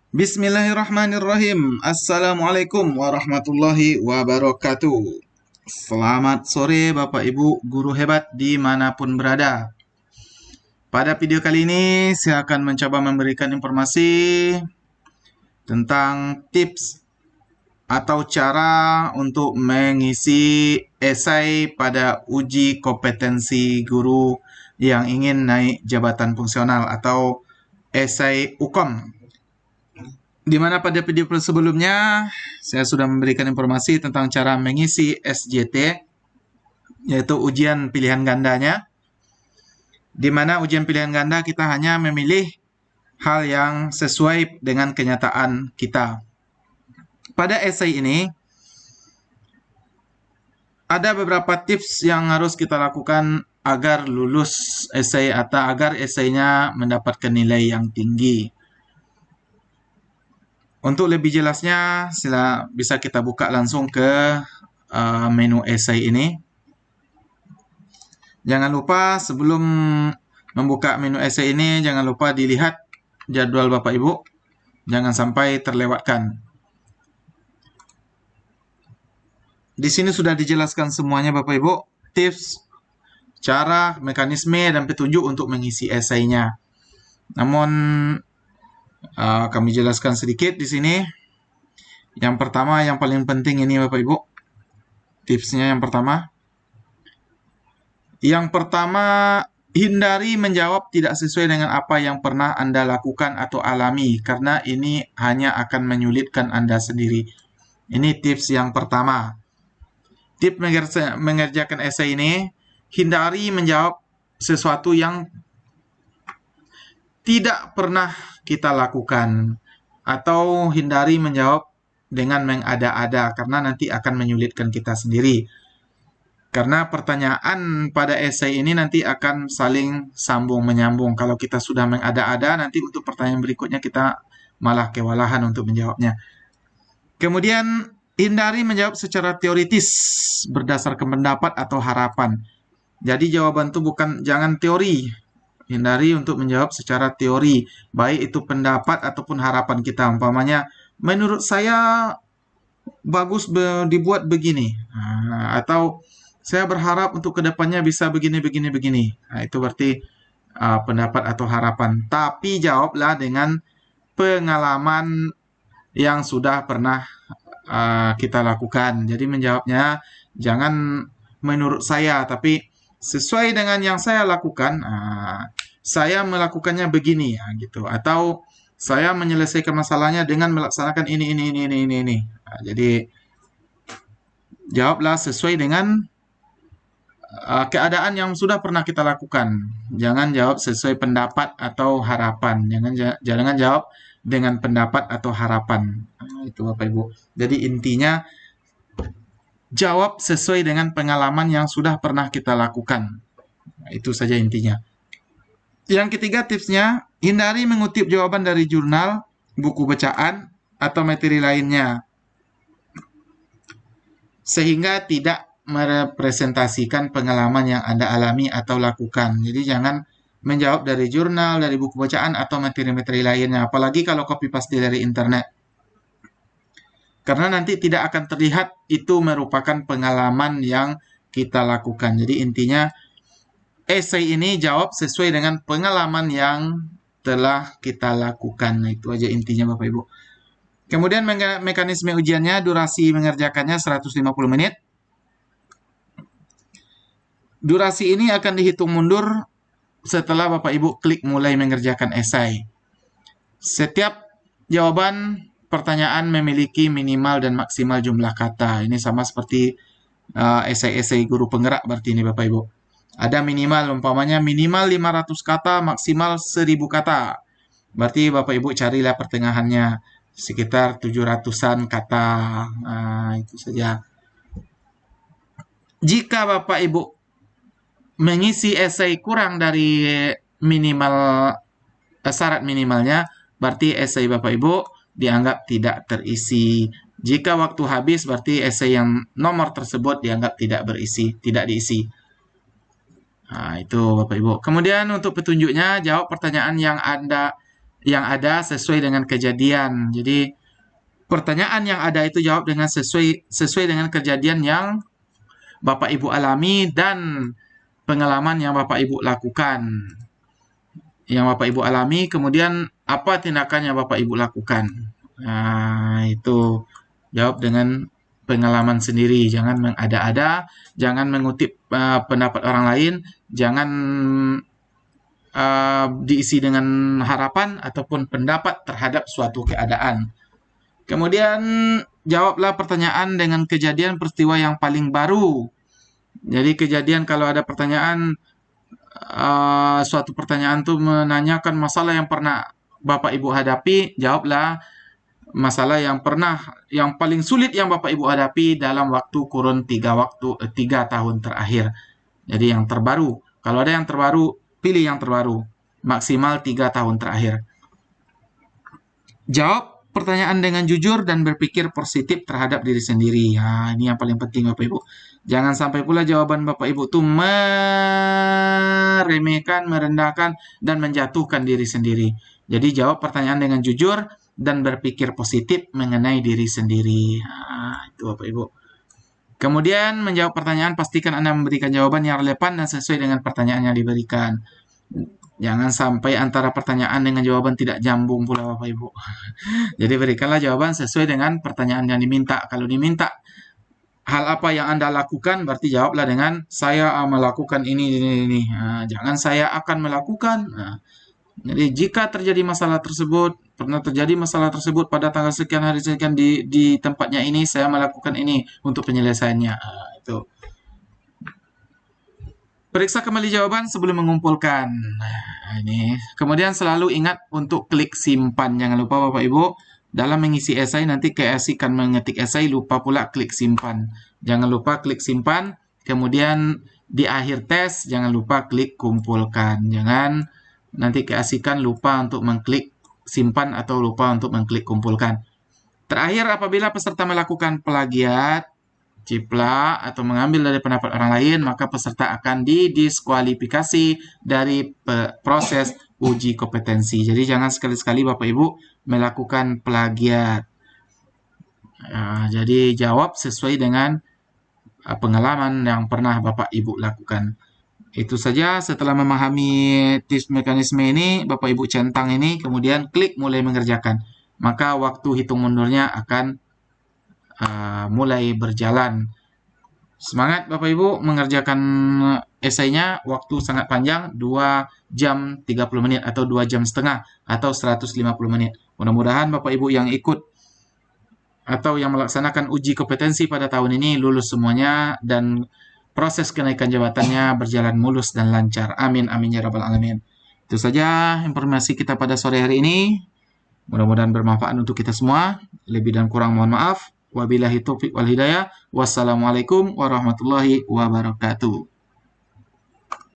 Bismillahirrahmanirrahim. Assalamualaikum warahmatullahi wabarakatuh. Selamat sore Bapak Ibu guru hebat dimanapun berada. Pada video kali ini saya akan mencoba memberikan informasi tentang tips atau cara untuk mengisi esai pada uji kompetensi guru yang ingin naik jabatan fungsional atau esai UKOM. Di mana pada video sebelumnya saya sudah memberikan informasi tentang cara mengisi SJT, yaitu ujian pilihan gandanya. Di mana ujian pilihan ganda kita hanya memilih hal yang sesuai dengan kenyataan kita. Pada esai ini ada beberapa tips yang harus kita lakukan agar lulus esai atau agar esainya mendapatkan nilai yang tinggi. Untuk lebih jelasnya, bisa kita buka langsung ke menu esai ini. Jangan lupa sebelum membuka menu esai ini, jangan lupa dilihat jadwal Bapak Ibu. Jangan sampai terlewatkan. Di sini sudah dijelaskan semuanya Bapak Ibu, tips, cara, mekanisme, dan petunjuk untuk mengisi esainya. Namun kami jelaskan sedikit di sini. Yang pertama, yang paling penting ini Bapak Ibu. Tipsnya yang pertama. Yang pertama, hindari menjawab tidak sesuai dengan apa yang pernah Anda lakukan atau alami, karena ini hanya akan menyulitkan Anda sendiri. Ini tips yang pertama. Tips mengerjakan esai ini, hindari menjawab sesuatu yang tidak pernah kita lakukan, atau hindari menjawab dengan mengada-ada karena nanti akan menyulitkan kita sendiri. Karena pertanyaan pada esai ini nanti akan saling sambung menyambung. Kalau kita sudah mengada-ada, nanti untuk pertanyaan berikutnya kita malah kewalahan untuk menjawabnya. Kemudian hindari menjawab secara teoritis berdasarkan pendapat atau harapan. Jadi jawaban itu jangan teori. Hindari untuk menjawab secara teori, baik itu pendapat ataupun harapan kita. Umpamanya, menurut saya bagus dibuat begini, atau saya berharap untuk kedepannya bisa begini. Nah, itu berarti pendapat atau harapan. Tapi jawablah dengan pengalaman yang sudah pernah kita lakukan. Jadi menjawabnya jangan menurut saya, tapi sesuai dengan yang saya lakukan. Saya melakukannya begini, gitu. Atau saya menyelesaikan masalahnya dengan melaksanakan ini. Jadi jawablah sesuai dengan keadaan yang sudah pernah kita lakukan. Jangan jawab sesuai pendapat atau harapan. Jangan jawab dengan pendapat atau harapan. Itu Bapak Ibu. Jadi intinya jawab sesuai dengan pengalaman yang sudah pernah kita lakukan. Itu saja intinya. Yang ketiga tipsnya, hindari mengutip jawaban dari jurnal, buku bacaan, atau materi lainnya. Sehingga tidak merepresentasikan pengalaman yang Anda alami atau lakukan. Jadi jangan menjawab dari jurnal, dari buku bacaan, atau materi-materi lainnya. Apalagi kalau copy paste dari internet. Karena nanti tidak akan terlihat itu merupakan pengalaman yang kita lakukan. Jadi intinya, esai ini jawab sesuai dengan pengalaman yang telah kita lakukan. Nah, itu aja intinya Bapak Ibu. Kemudian mekanisme ujiannya, durasi mengerjakannya 150 menit. Durasi ini akan dihitung mundur setelah Bapak Ibu klik mulai mengerjakan esai. Setiap jawaban pertanyaan memiliki minimal dan maksimal jumlah kata. Ini sama seperti esai-esai guru penggerak berarti ini Bapak Ibu. Ada minimal, umpamanya minimal 500 kata, maksimal 1000 kata. Berarti Bapak Ibu carilah pertengahannya, sekitar 700-an kata. Nah, itu saja. Jika Bapak Ibu mengisi esai kurang dari syarat minimalnya, berarti esai Bapak Ibu dianggap tidak terisi. Jika waktu habis, berarti esai yang nomor tersebut dianggap tidak diisi. Nah, itu Bapak Ibu. Kemudian untuk petunjuknya, jawab pertanyaan yang Anda yang ada sesuai dengan kejadian. Jadi pertanyaan yang ada itu jawab dengan sesuai dengan kejadian yang Bapak Ibu alami dan pengalaman yang Bapak Ibu lakukan. Yang Bapak Ibu alami, kemudian apa tindakan yang Bapak Ibu lakukan. Nah, itu jawab dengan pengalaman sendiri. Jangan mengada-ada, jangan mengutip pendapat orang lain, jangan diisi dengan harapan ataupun pendapat terhadap suatu keadaan. Kemudian jawablah pertanyaan dengan kejadian peristiwa yang paling baru. Jadi kejadian kalau ada pertanyaan, suatu pertanyaan tuh menanyakan masalah yang pernah Bapak Ibu hadapi, jawablah masalah yang paling sulit yang Bapak Ibu hadapi dalam waktu kurun 3 tahun terakhir. Jadi yang terbaru. Kalau ada yang terbaru, pilih yang terbaru. Maksimal 3 tahun terakhir. Jawab pertanyaan dengan jujur dan berpikir positif terhadap diri sendiri. Ya, ini yang paling penting Bapak Ibu. Jangan sampai pula jawaban Bapak Ibu itu meremehkan, merendahkan, dan menjatuhkan diri sendiri. Jadi jawab pertanyaan dengan jujur dan berpikir positif mengenai diri sendiri. Nah, itu Bapak Ibu. Kemudian menjawab pertanyaan, pastikan Anda memberikan jawaban yang relevan dan sesuai dengan pertanyaan yang diberikan. Jangan sampai antara pertanyaan dengan jawaban tidak nyambung pula Bapak Ibu. Jadi berikanlah jawaban sesuai dengan pertanyaan yang diminta. Kalau diminta hal apa yang Anda lakukan, berarti jawablah dengan saya melakukan ini. Nah, jangan saya akan melakukan. Nah, jadi jika terjadi masalah tersebut, pernah terjadi masalah tersebut pada tanggal sekian hari sekian di tempatnya ini, saya melakukan ini untuk penyelesaiannya. Nah, itu. Periksa kembali jawaban sebelum mengumpulkan. Nah, ini. Kemudian selalu ingat untuk klik simpan. Jangan lupa Bapak Ibu, dalam mengisi esai nanti keasikan mengetik esai, lupa pula klik simpan. Jangan lupa klik simpan. Kemudian di akhir tes, jangan lupa klik kumpulkan. Jangan nanti keasikan lupa untuk mengklik simpan atau lupa untuk mengklik kumpulkan. Terakhir, apabila peserta melakukan plagiat, ciplak, atau mengambil dari pendapat orang lain, maka peserta akan didiskualifikasi dari proses uji kompetensi. Jadi jangan sekali-sekali Bapak Ibu melakukan plagiat. Jadi jawab sesuai dengan pengalaman yang pernah Bapak Ibu lakukan. Itu saja. Setelah memahami tips mekanisme ini, Bapak Ibu centang ini, kemudian klik mulai mengerjakan. Maka waktu hitung mundurnya akan mulai berjalan. Semangat Bapak Ibu mengerjakan esainya, waktu sangat panjang, 2 jam 30 menit atau 2 jam setengah atau 150 menit. Mudah-mudahan Bapak Ibu yang ikut atau yang melaksanakan uji kompetensi pada tahun ini lulus semuanya dan proses kenaikan jabatannya berjalan mulus dan lancar. Amin, amin ya rabbal alamin. Itu saja informasi kita pada sore hari ini. Mudah-mudahan bermanfaat untuk kita semua. Lebih dan kurang mohon maaf. Wabillahi taufiq wal hidayah. Wassalamualaikum warahmatullahi wabarakatuh.